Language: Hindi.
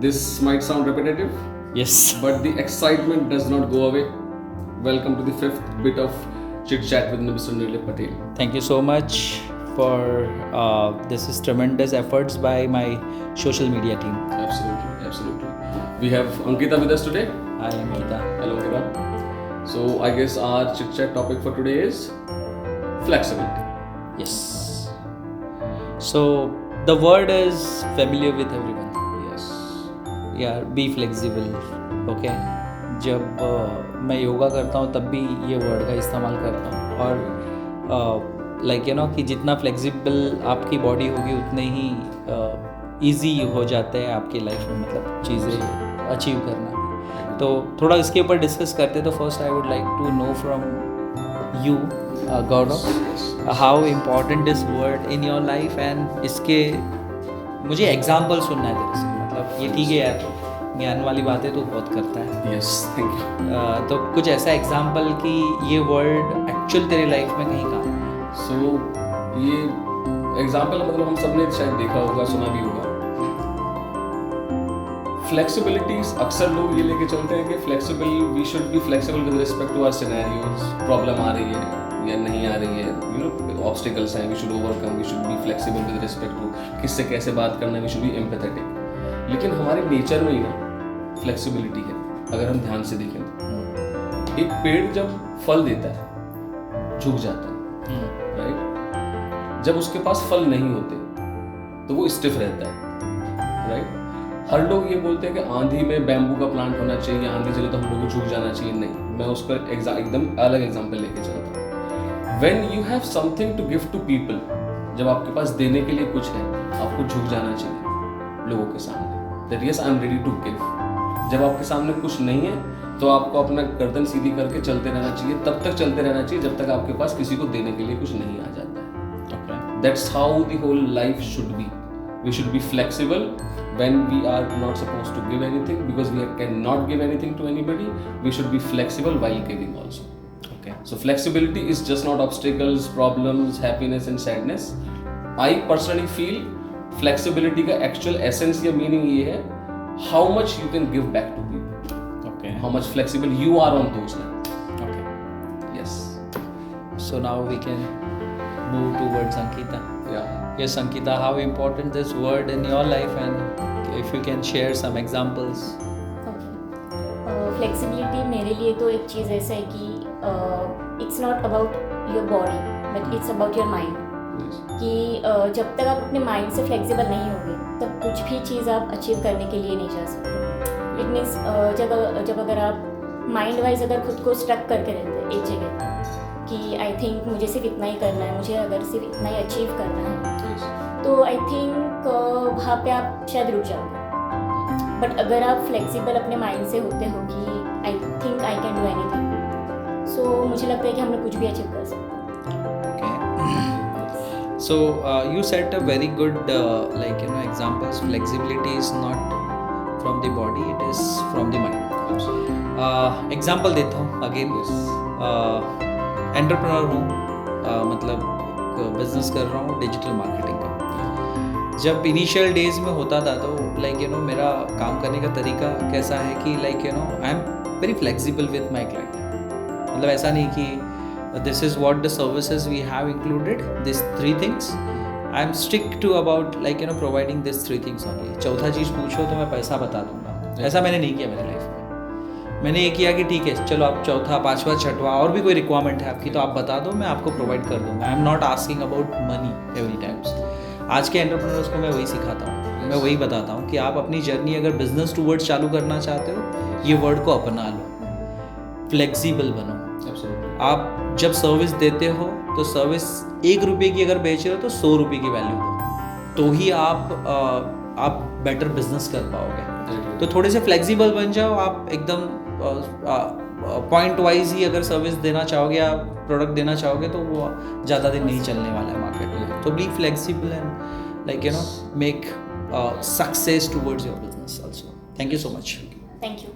This might sound repetitive, Yes. but the excitement does not go away. Welcome to the fifth bit of Chit Chat with Mr. Nirlip Patel. Thank you so much for this is tremendous efforts by my social media team. Absolutely, absolutely. We have Ankita with us today. I am Geeta. Hello, Ankita. So I guess our Chit Chat topic for today is flexibility. Yes. So the word is familiar with everyone. Yes. यार बी फ्लेक्सिबल. ओके, जब मैं योगा करता हूँ तब भी ये वर्ड का इस्तेमाल करता हूँ. और लाइक यू नो कि जितना फ्लेक्सिबल आपकी बॉडी होगी उतने ही ईजी हो जाते हैं आपकी लाइफ में, मतलब चीज़ें अचीव करना. तो थोड़ा इसके ऊपर डिस्कस करते. तो first I would like to know from you Gaurav how important is word in your life. And इसके मुझे एग्जाम्पल सुनना है तेरे से. मतलब ये ठीक है यार, ज्ञान वाली बातें तो बहुत करता है. Yes, thank you. तो कुछ ऐसा एग्जाम्पल कि ये वर्ड एक्चुअल तेरे लाइफ में कहीं काम आया. So ये एग्जाम्पल मतलब हम सबने शायद देखा होगा, सुना भी होगा. फ्लेक्सिबिलिटी अक्सर लोग ये लेके चलते हैं कि flexible, we should be flexible with respect to our scenarios. Problem आ रही है या नहीं आ रही है, यू नो ऑब्स्टिकल्स हैं, we should overcome, we should be flexible with respect to किससे कैसे बात करना है, वी शुड बी एम्पैथेटिक. लेकिन हमारे नेचर में ही ना फ्लेक्सिबिलिटी है. अगर हम ध्यान से देखें तो एक पेड़ जब फल देता है झुक जाता है, राइट. जब उसके पास फल नहीं होते तो वो स्टिफ रहता है, राइट. हर लोग ये बोलते हैं कि आंधी में बैम्बू का प्लांट होना चाहिए, आंधी चले तो हम लोग को झुक जाना चाहिए. नहीं, मैं उसका एकदम अलग एग्जांपल लेके चलता हूँ. When you have something to give to people, जब आपके पास देने के लिए कुछ है, आपको झुक जाना चाहिए लोगों के सामने. That yes, I am ready to give. जब आपके सामने कुछ नहीं है तो आपको अपना गर्दन सीधी करके चलते रहना चाहिए. तब तक चलते रहना चाहिए जब तक आपके पास किसी को देने के लिए कुछ नहीं आ जाता है. Okay. That's how the whole life should be. We should be flexible when we are not supposed to give anything, because we cannot give anything to anybody. We should be flexible while giving also. Okay. So flexibility is just not obstacles, problems, happiness and sadness. I personally feel flexibility का actual essence या meaning ये है how much you can give back to people. Okay. How much flexible you are on those lines. Okay. Yes. So now we can move towards Ankita. Yeah. Yes, Ankita, how important this word in your life, and if you can share some examples. Flexibility मेरे लिए तो एक चीज़ ऐसा है कि it's not about your body but it's about your mind. Yes. कि जब तक आप अपने माइंड से फ्लेक्सिबल नहीं होंगे तब कुछ भी चीज़ आप अचीव करने के लिए नहीं जा सकते. इट मीन्स जब अगर आप माइंड वाइज अगर खुद को स्ट्रक करके रहते हैं एक जगह कि आई थिंक मुझे सिर्फ इतना ही करना है, मुझे अगर सिर्फ इतना ही अचीव करना है, Yes. तो आई थिंक वहाँ पे आप शायद रुक जाओगे. बट अगर आप फ्लेक्सिबल अपने माइंड से होते हो कि I think I can do anything, so मुझे लगता है कि हम लोग कुछ भी अचीव कर सकते हैं. So you set a very good like you know examples. Flexibility is not from the body, it is from the mind. Example देता हूँ again. एंटरप्रेन्योर हूँ, मतलब बिजनेस कर रहा हूँ डिजिटल मार्केटिंग का. जब इनिशियल डेज में होता था तो लाइक यू नो मेरा काम करने का तरीका कैसा है कि like you know I am very flexible with my client. मतलब ऐसा नहीं कि this is what the services we have included, these three things. I am strict to about like you know providing these three things only. चौथा चीज़ पूछो तो मैं पैसा बता दूंगा. ऐसा मैंने नहीं किया मेरी लाइफ में. मैंने ये किया कि ठीक है चलो आप चौथा पांचवा छठवा और भी कोई रिक्वायरमेंट है आपकी तो आप बता दो, मैं आपको प्रोवाइड कर दूंगा. I am not asking about money every times. आज के एंटरप्रेन्योर्स को मैं वही सिखाता हूँ. मैं वही बताता हूँ कि आप अपनी जर्नी अगर बिजनेस टूवर्ड्स चालू करना चाहते हो, ये वर्ड को अपना लो, फ्लेक्सिबल बनो. Absolutely. आप जब सर्विस देते हो तो सर्विस 1 रुपये की अगर बेच रहे हो तो 100 रुपये की वैल्यू दो, तो ही आप बेटर बिजनेस कर पाओगे. तो थोड़े से फ्लेक्सिबल बन जाओ. आप एकदम पॉइंट वाइज ही अगर सर्विस देना चाहोगे या प्रोडक्ट देना चाहोगे तो वो ज़्यादा दिन नहीं चलने वाला है मार्केट में. तो be flexible and like you know make success towards your business also. Thank you so much. Thank you.